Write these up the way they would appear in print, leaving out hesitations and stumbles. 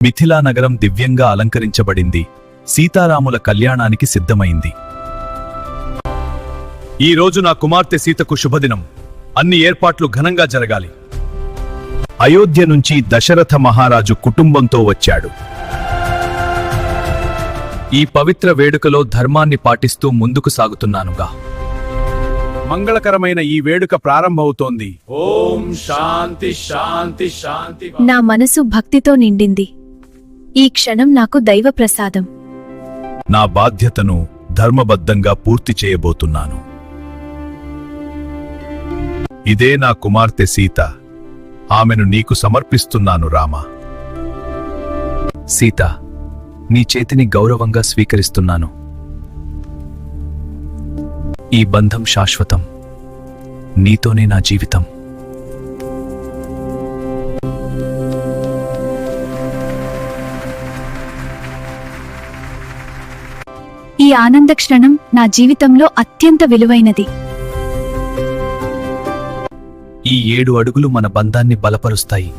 మిథిలా నగరం దివ్యంగా అలంకరించబడింది. సీతారాముల కళ్యాణానికి సిద్ధమైంది. ఈ రోజు నా కుమార్తె సీతకు శుభదినం. అన్ని ఏర్పాట్లు ఘనంగా జరగాలి. అయోధ్య నుంచి దశరథ మహారాజు కుటుంబంతో వచ్చాడు. ఈ పవిత్ర వేడుకలో ధర్మాన్ని పాటిస్తూ ముందుకు సాగుతున్నానుగా. మంగళకరమైన ఈ వేడుక ప్రారంభమవుతోంది. ఓం శాంతి శాంతి శాంతి. నా మనసు భక్తితో నిండింది. ఈ క్షణం నాకు దైవ ప్రసాదం. నా బాధ్యతను ధర్మబద్ధంగా పూర్తి చేయబోతున్నాను. ఇదే నా కుమార్తె సీత. ఆమెను నీకు సమర్పిస్తున్నాను రామా. సీత, నీ చేతిని గౌరవంగా స్వీకరిస్తున్నాను. ఈ బంధం శాశ్వతం. నీతోనే నా జీవితం. ఈ ఆనంద క్షణం నా జీవితంలో అత్యంత విలువైనది. ఈ 7 అడుగులు మన బంధాన్ని బలపరుస్తాయి.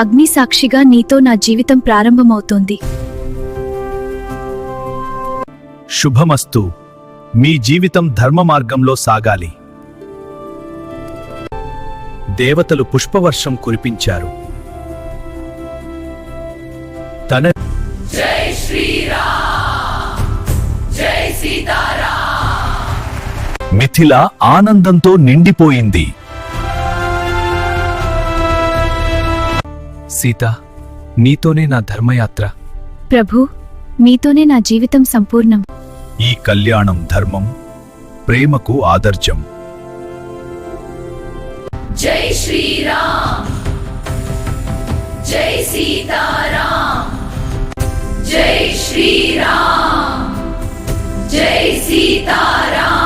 అగ్ని సాక్షిగా నీతో నా జీవితం ప్రారంభమవుతోంది. శుభమస్తు. మీ జీవితం ధర్మ మార్గంలో సాగాలి. దేవతలు పుష్పవర్షం కురిపించారు. తన జై శ్రీరామ్, జై సీతారాం. మిథిల ఆనందంతో నిండిపోయింది. సీత, నీతోనే నా ధర్మయాత్ర. ప్రభు, మీతోనే నా జీవితం సంపూర్ణం. ఈ కళ్యాణం ధర్మం, ప్రేమకు ఆదర్శం. జై శ్రీరామ్, జై సీతారాం. జై శ్రీరామ్, జై సీతారాం.